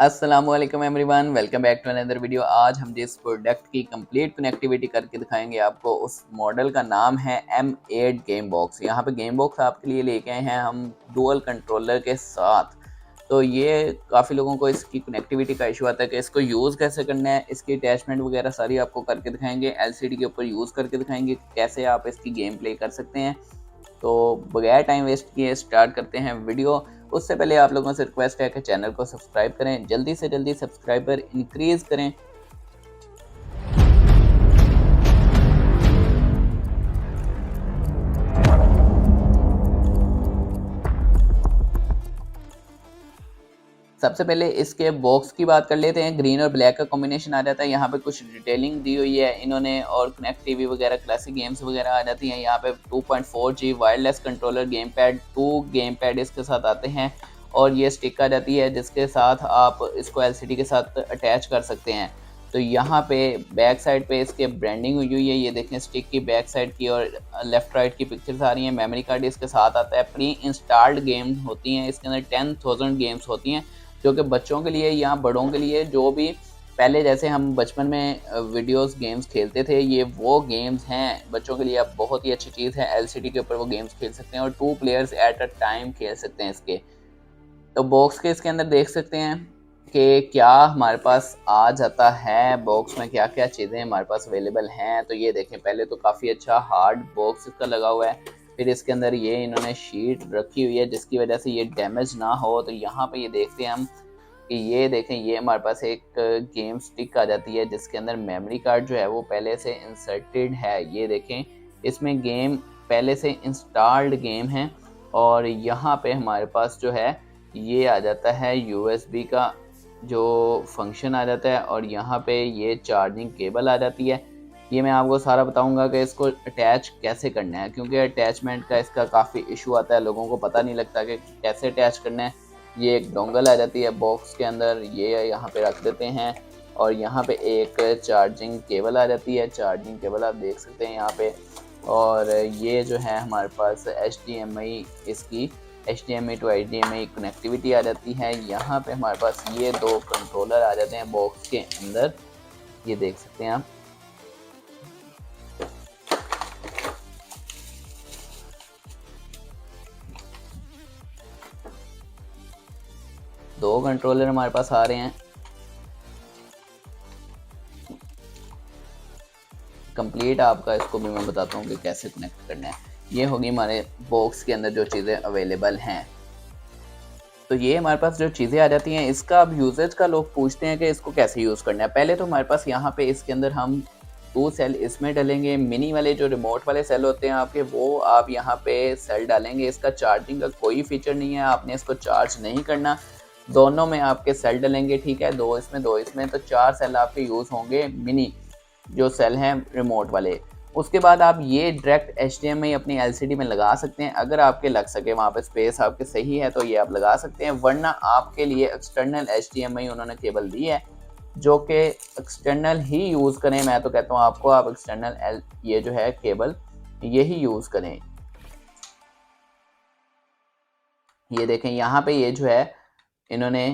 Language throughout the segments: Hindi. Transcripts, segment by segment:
अस्सलामुअलैकुम everyone, welcome back to another video. आज हम जिस प्रोडक्ट की कंप्लीट कनेक्टिविटी करके दिखाएंगे आपको, उस मॉडल का नाम है M8 गेम बॉक्स। यहाँ पे गेम बॉक्स आपके लिए लेके आए हैं हम डुअल कंट्रोलर के साथ। तो ये काफ़ी लोगों को इसकी कनेक्टिविटी का इशू आता है कि इसको यूज़ कैसे करना है। इसकी अटैचमेंट वगैरह सारी आपको करके दिखाएंगे, LCD के ऊपर यूज़ करके दिखाएंगे कैसे आप इसकी गेम प्ले कर सकते हैं। तो बगैर टाइम वेस्ट किए स्टार्ट करते हैं वीडियो। उससे पहले आप लोगों से रिक्वेस्ट है कि चैनल को सब्सक्राइब करें, जल्दी से जल्दी सब्सक्राइबर इंक्रीज़ करें। सबसे पहले इसके बॉक्स की बात कर लेते हैं। ग्रीन और ब्लैक का कॉम्बिनेशन आ जाता है। यहाँ पे कुछ डिटेलिंग दी हुई है इन्होंने, और कनेक्ट टीवी वगैरह क्लासिक गेम्स वगैरह आ जाती हैं। यहाँ पे 2.4G wireless controller game pad, 2 game pad इसके साथ आते हैं, और ये स्टिक आ जाती है जिसके साथ आप इसको LCD के साथ अटैच कर सकते हैं। तो यहाँ पे बैक साइड पे इसके ब्रांडिंग हुई हुई है, ये देखें स्टिक की बैक साइड की, और लेफ्ट राइट की पिक्चर्स आ रही हैं। मेमोरी कार्ड इसके साथ आता है। प्री इंस्टॉल्ड गेम होती हैं इसके अंदर, 10,000 गेम्स होती हैं जो कि बच्चों के लिए या बड़ों के लिए, जो भी पहले जैसे हम बचपन में वीडियोस गेम्स खेलते थे, ये वो गेम्स हैं बच्चों के लिए। अब बहुत ही अच्छी चीज़ है, LCD के ऊपर वो गेम्स खेल सकते हैं और 2 प्लेयर्स एट अ टाइम खेल सकते हैं इसके। तो बॉक्स के इसके अंदर देख सकते हैं कि क्या हमारे पास आ जाता है, बॉक्स में क्या क्या चीज़ें हमारे पास अवेलेबल हैं। तो ये देखें, पहले तो काफ़ी अच्छा हार्ड बॉक्स इसका लगा हुआ है। फिर इसके अंदर ये इन्होंने शीट रखी हुई है जिसकी वजह से ये डैमेज ना हो। तो यहाँ पे ये देखते हैं हम कि ये देखें, ये हमारे पास एक गेम स्टिक आ जाती है जिसके अंदर मेमोरी कार्ड जो है वो पहले से इंसर्टेड है। ये देखें, इसमें गेम पहले से इंस्टॉल्ड गेम है। और यहाँ पे हमारे पास जो है ये आ जाता है USB का जो फंक्शन आ जाता है, और यहाँ पे ये चार्जिंग केबल आ जाती है। ये मैं आपको सारा बताऊंगा कि इसको अटैच कैसे करना है, क्योंकि अटैचमेंट का इसका काफ़ी इशू आता है, लोगों को पता नहीं लगता कि कैसे अटैच करना है। ये एक डोंगल आ जाती है बॉक्स के अंदर, ये यहाँ पे रख देते हैं, और यहाँ पे एक चार्जिंग केबल आ जाती है। चार्जिंग केबल आप देख सकते हैं यहाँ पे। और ये जो है हमारे पास HDMI, इसकी HDMI टू HDMI कनेक्टिविटी आ जाती है। यहाँ पे हमारे पास ये 2 कंट्रोलर आ जाते हैं बॉक्स के अंदर, ये देख सकते हैं आप। दो कंट्रोलर हमारे पास आ रहे हैं। कंप्लीट आपका इसको भी मैं बताता हूँ कि कैसे कनेक्ट करना है। ये होगी हमारे बॉक्स के अंदर जो चीज़ें अवेलेबल हैं। तो ये हमारे पास जो चीज़ें आ जाती हैं, इसका अब यूजेज का लोग पूछते हैं कि इसको कैसे यूज़ करना है। पहले तो हमारे पास यहाँ पे इसके अंदर हम 2 सेल इसमें डालेंगे। मिनी वाले जो रिमोट वाले सेल होते हैं आपके, वो आप यहाँ पे सेल डालेंगे। इसका चार्जिंग का कोई फीचर नहीं है, आपने इसको चार्ज नहीं करना। दोनों में आपके सेल डलेंगे, ठीक है, 2 इसमें 2 इसमें, तो 4 सेल आपके यूज़ होंगे मिनी जो सेल हैं रिमोट वाले। उसके बाद आप ये डायरेक्ट HDMI अपनी LCD में लगा सकते हैं। अगर आपके लग सके, वहाँ पे स्पेस आपके सही है, तो ये आप लगा सकते हैं। वरना आपके लिए एक्सटर्नल HDMI उन्होंने केबल दी है जो कि एक्सटर्नल ही यूज़ करें। मैं तो कहता हूँ आपको, आप एक्सटर्नल ये जो है केबल यही यूज़ करें। ये देखें यहाँ पे ये जो है इन्होंने,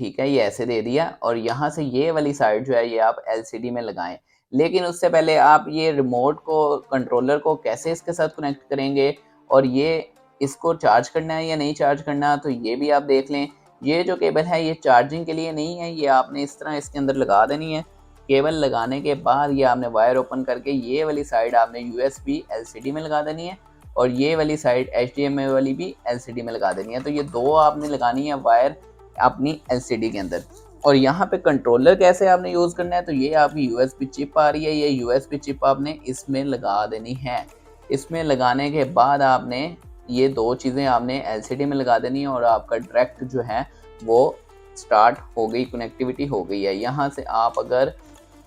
ठीक है, ये ऐसे दे दिया, और यहाँ से ये वाली साइड जो है ये आप LCD में लगाएं। लेकिन उससे पहले आप ये रिमोट को, कंट्रोलर को कैसे इसके साथ कनेक्ट करेंगे, और ये इसको चार्ज करना है या नहीं चार्ज करना, तो ये भी आप देख लें। ये जो केबल है ये चार्जिंग के लिए नहीं है, ये आपने इस तरह इसके अंदर लगा देनी है। केबल लगाने के बाद ये आपने वायर ओपन करके ये वाली साइड आपने USB LCD में लगा देनी है, और ये वाली साइड HDMI वाली भी LCD में लगा देनी है। तो ये दो आपने लगानी है वायर अपनी LCD के अंदर। और यहाँ पे कंट्रोलर कैसे आपने यूज़ करना है, तो ये आपकी USB चिप आ रही है, ये USB चिप आपने इसमें लगा देनी है। इसमें लगाने के बाद आपने ये 2 चीज़ें आपने LCD में लगा देनी है, और आपका डायरेक्ट जो है वो स्टार्ट हो गई, कनेक्टिविटी हो गई है। यहाँ से आप अगर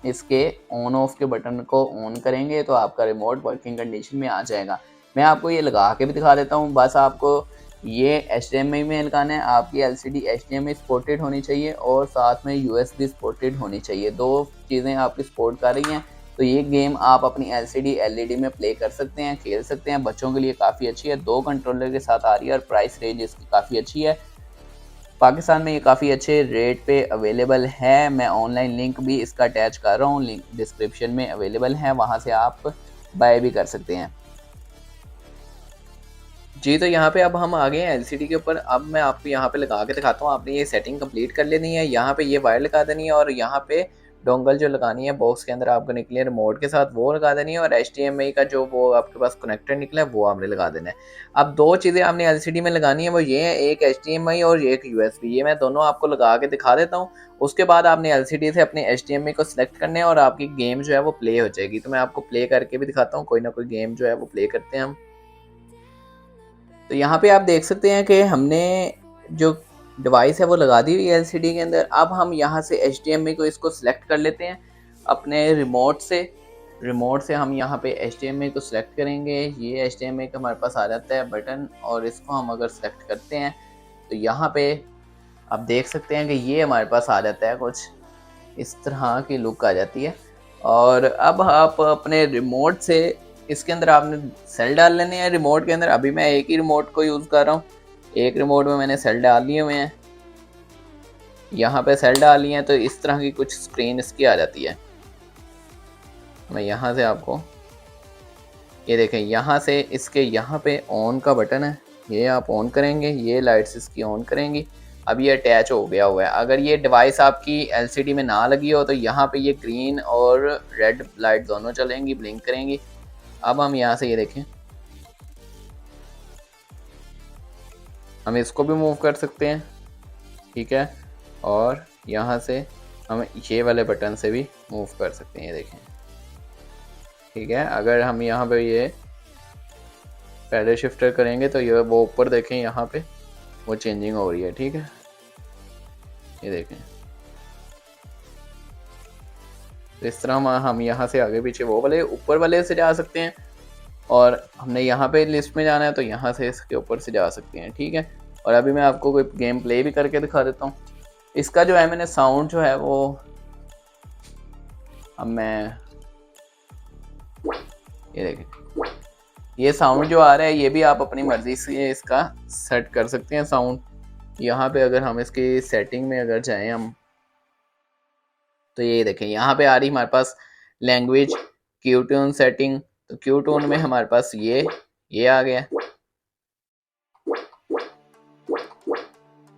इसके ऑन ऑफ के बटन को ऑन करेंगे तो आपका रिमोट वर्किंग कंडीशन में आ जाएगा। मैं आपको ये लगा के भी दिखा देता हूँ। बस आपको ये HDMI में लगाना है, आपकी LCD HDMI सपोर्टेड होनी चाहिए, और साथ में USB सपोर्टेड होनी चाहिए। 2 चीज़ें आपकी सपोर्ट कर रही हैं, तो ये गेम आप अपनी LCD LED में प्ले कर सकते हैं, खेल सकते हैं। बच्चों के लिए काफ़ी अच्छी है, 2 कंट्रोलर के साथ आ रही है, और प्राइस रेंज इसकी काफ़ी अच्छी है। पाकिस्तान में ये काफ़ी अच्छे रेट पे अवेलेबल है। मैं ऑनलाइन लिंक भी इसका अटैच कर रहा हूँ, लिंक डिस्क्रिप्शन में अवेलेबल है, वहाँ से आप बाय भी कर सकते हैं। जी, तो यहाँ पे अब हम आ गए हैं एलसीडी के ऊपर। अब मैं आपको यहाँ पे लगा के दिखाता हूँ। आपने ये सेटिंग कंप्लीट कर लेनी है। यहाँ पे ये वायर लगा देनी है और यहाँ पे डोंगल जो लगानी है बॉक्स के अंदर आपको निकली है रिमोट के साथ, वो लगा देनी है। और एचडीएमआई का जो वो आपके पास कनेक्टर निकला है वो आपने लगा देना है। अब दो चीज़ें आपने एलसीडी में लगानी है, वो ये है, एक एचडीएमआई और एक यूएसबी। ये मैं दोनों आपको लगा के दिखा देता हूँ। उसके बाद आपने एलसीडी से अपने एचडीएमआई को सिलेक्ट करना है और आपकी गेम जो है वो प्ले हो जाएगी। तो मैं आपको प्ले करके भी दिखाता हूँ, कोई ना कोई गेम जो है वो प्ले करते हैं हम। तो यहाँ पे आप देख सकते हैं कि हमने जो डिवाइस है वो लगा दी हुई है एलसीडी के अंदर। अब हम यहाँ से एचडीएमआई को इसको सिलेक्ट कर लेते हैं अपने रिमोट से हम यहाँ पे एचडीएमआई को सिलेक्ट करेंगे। ये एचडीएमआई का हमारे पास आ जाता है बटन, और इसको हम अगर सिलेक्ट करते हैं तो यहाँ पे आप देख सकते हैं कि ये हमारे पास आ जाता है, कुछ इस तरह की लुक आ जाती है। और अब आप अपने रिमोट से इसके अंदर आपने सेल डाल लेने हैं रिमोट के अंदर। अभी मैं एक ही रिमोट को यूज़ कर रहा हूँ, एक रिमोट में मैंने सेल डाल लिए हुए हैं। यहाँ पे सेल डाल लिए हैं तो इस तरह की कुछ स्क्रीन इसकी आ जाती है। मैं यहाँ से आपको ये देखें, यहाँ से इसके यहाँ पे ऑन का बटन है, ये आप ऑन करेंगे, ये लाइट्स इसकी ऑन करेंगी। अब ये अटैच हो गया हुआ है। अगर ये डिवाइस आपकी एलसीडी में ना लगी हो तो यहाँ पे ये ग्रीन और रेड लाइट दोनों चलेंगी, ब्लिंक करेंगी। अब हम यहाँ से ये देखें, हम इसको भी मूव कर सकते हैं, ठीक है। और यहाँ से हम ये वाले बटन से भी मूव कर सकते हैं, ये देखें, ठीक है। अगर हम यहाँ पे ये पहले शिफ्टर करेंगे तो ये वो ऊपर देखें, यहाँ पे वो चेंजिंग हो रही है, ठीक है, ये देखें। तो इस तरह हम यहाँ से आगे पीछे वो वाले ऊपर वाले से जा सकते हैं, और हमने यहाँ पे लिस्ट में जाना है तो यहाँ से इसके ऊपर से जा सकते हैं, ठीक है। और अभी मैं आपको कोई गेम प्ले भी करके दिखा देता हूँ। इसका जो है मैंने साउंड जो है वो, अब मैं ये देखें, ये साउंड जो आ रहा है ये भी आप अपनी मर्ज़ी से इसका सेट कर सकते हैं साउंड। यहाँ पे अगर हम इसकी सेटिंग में अगर जाएं हम, तो ये देखें यहाँ पे आ रही हमारे पास लैंग्वेज क्यू ट्यून सेटिंग। तो क्यू ट्यून में हमारे पास ये आ गया।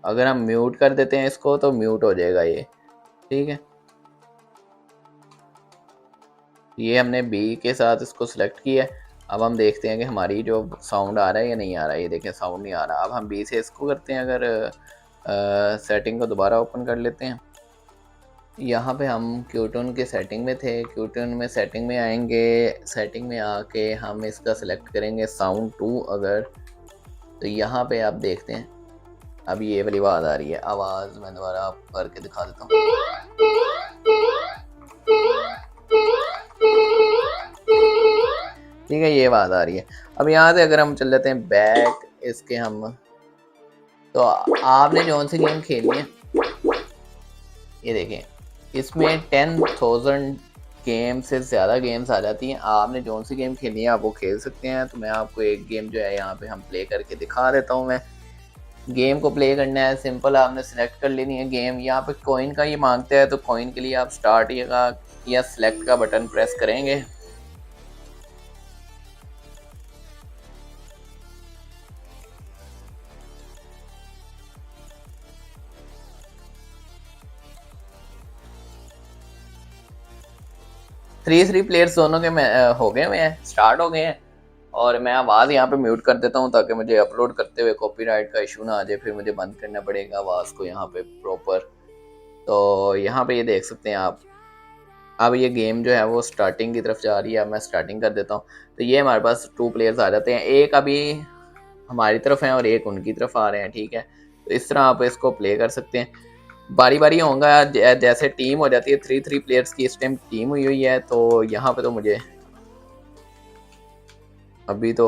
अगर हम म्यूट कर देते हैं इसको तो म्यूट हो जाएगा ये, ठीक है। ये हमने बी के साथ इसको सिलेक्ट किया है। अब हम देखते हैं कि हमारी जो साउंड आ रहा है या नहीं आ रहा है। ये देखें साउंड नहीं आ रहा। अब हम बी से इसको करते हैं, अगर सेटिंग को दोबारा ओपन कर लेते हैं। यहाँ पे हम क्यूटून के सेटिंग में थे, क्यूटून में सेटिंग में आएंगे, सेटिंग में आके हम इसका सिलेक्ट करेंगे साउंड 2 अगर, तो यहाँ पे आप देखते हैं अब ये वाली आवाज़ आ रही है। आवाज़ मैं दोबारा आप करके दिखा देता हूँ, ठीक है, ये आवाज़ आ रही है। अब यहाँ से अगर हम चल लेते हैं बैक इसके हम, तो आपने जो सी गेम खेली है ये देखें, इसमें 10,000 गेम से ज़्यादा गेम्स आ जाती हैं। आपने जो सी गेम खेलनी है आप वो खेल सकते हैं। तो मैं आपको एक गेम जो है यहाँ पे हम प्ले करके दिखा देता हूँ। मैं गेम को प्ले करना है, सिंपल आपने सेलेक्ट कर लेनी है गेम। यहाँ पे कॉइन का ये मांगता है तो कॉइन के लिए आप स्टार्ट या सिलेक्ट का बटन प्रेस करेंगे। थ्री प्लेयर्स दोनों के हो गए हुए हैं, स्टार्ट हो गए हैं। और मैं आवाज़ यहाँ पे म्यूट कर देता हूँ ताकि मुझे अपलोड करते हुए कॉपीराइट का इशू ना आ जाए, फिर मुझे बंद करना पड़ेगा आवाज़ को यहाँ पे प्रॉपर। तो यहाँ पे ये देख सकते हैं आप, अब ये गेम जो है वो स्टार्टिंग की तरफ जा रही है। अब मैं स्टार्टिंग कर देता हूँ तो ये हमारे पास 2 प्लेयर्स आ जाते हैं, एक अभी हमारी तरफ है और एक उनकी तरफ आ रहे हैं, ठीक है। तो इस तरह आप इसको प्ले कर सकते हैं, बारी बारी होगा। जैसे टीम हो जाती है 3 प्लेयर्स की, इस टाइम टीम हुई है। तो यहाँ पे तो मुझे अभी तो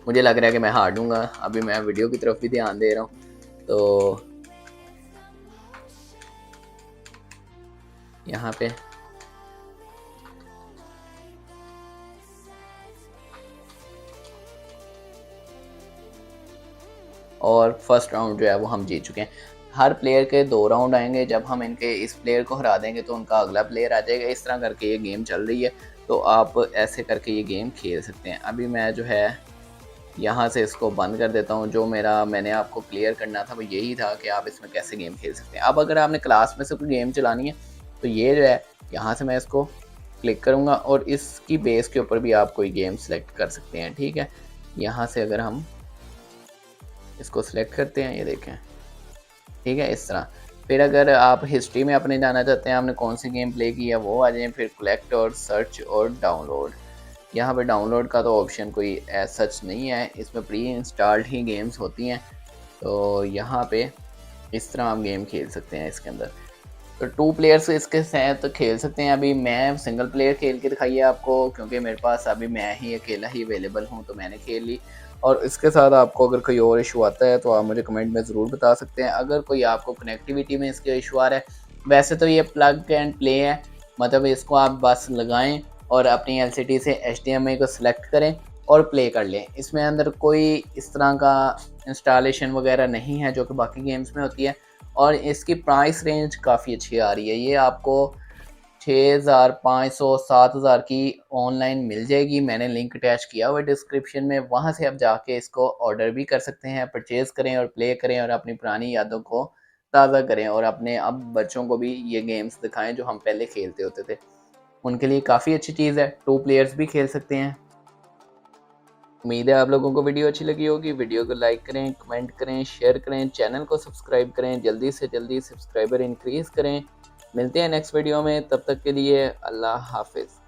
मुझे लग रहा है कि मैं हार दूंगा। अभी मैं वीडियो की तरफ भी ध्यान दे रहा हूँ। तो यहाँ पे और फर्स्ट राउंड जो है वो हम जीत चुके हैं। हर प्लेयर के 2 राउंड आएंगे, जब हम इनके इस प्लेयर को हरा देंगे तो उनका अगला प्लेयर आ जाएगा। इस तरह करके ये गेम चल रही है, तो आप ऐसे करके ये गेम खेल सकते हैं। अभी मैं जो है यहाँ से इसको बंद कर देता हूँ। जो मैंने आपको क्लियर करना था वो यही था कि आप इसमें कैसे गेम खेल सकते हैं। अब अगर आपने क्लास में से कोई गेम चलानी है तो ये जो है यहाँ से मैं इसको क्लिक करूँगा और इसकी बेस के ऊपर भी आप कोई गेम सेलेक्ट कर सकते हैं। ठीक है, यहाँ से अगर हम इसको सिलेक्ट करते हैं, ये देखें, ठीक है, इस तरह। फिर अगर आप हिस्ट्री में अपने जाना चाहते हैं आपने कौन सी गेम प्ले की है वो आ जाए, फिर कलेक्ट और सर्च और डाउनलोड। यहाँ पे डाउनलोड का तो ऑप्शन कोई एज सच नहीं है, इसमें प्री इंस्टॉल्ड ही गेम्स होती हैं। तो यहाँ पे इस तरह आप गेम खेल सकते हैं इसके अंदर। तो 2 प्लेयर्स इसके साथ तो खेल सकते हैं। अभी मैं सिंगल प्लेयर खेल के दिखाई है आपको, क्योंकि मेरे पास अभी मैं ही अकेला ही अवेलेबल हूँ तो मैंने खेल ली। और इसके साथ आपको अगर कोई और इशू आता है तो आप मुझे कमेंट में ज़रूर बता सकते हैं। अगर कोई आपको कनेक्टिविटी में इसके इशू आ रहा है, वैसे तो ये प्लग एंड प्ले है, मतलब इसको आप बस लगाएं और अपनी एलसीडी से एचडीएमआई को सिलेक्ट करें और प्ले कर लें। इसमें अंदर कोई इस तरह का इंस्टॉलेशन वगैरह नहीं है जो कि बाकी गेम्स में होती है। और इसकी प्राइस रेंज काफ़ी अच्छी आ रही है, ये आपको 6500 7000 की ऑनलाइन मिल जाएगी। मैंने लिंक अटैच किया हुआ है डिस्क्रिप्शन में, वहाँ से आप जाके इसको ऑर्डर भी कर सकते हैं, परचेज़ करें और प्ले करें और अपनी पुरानी यादों को ताज़ा करें और अपने अब बच्चों को भी ये गेम्स दिखाएं जो हम पहले खेलते होते थे। उनके लिए काफ़ी अच्छी चीज़ है, 2 प्लेयर्स भी खेल सकते हैं। उम्मीद है आप लोगों को वीडियो अच्छी लगी होगी। वीडियो को लाइक करें, कमेंट करें, शेयर करें, चैनल को सब्सक्राइब करें, जल्दी से जल्दी सब्सक्राइबर इंक्रीज़ करें। मिलते हैं नेक्स्ट वीडियो में, तब तक के लिए अल्लाह हाफिज़।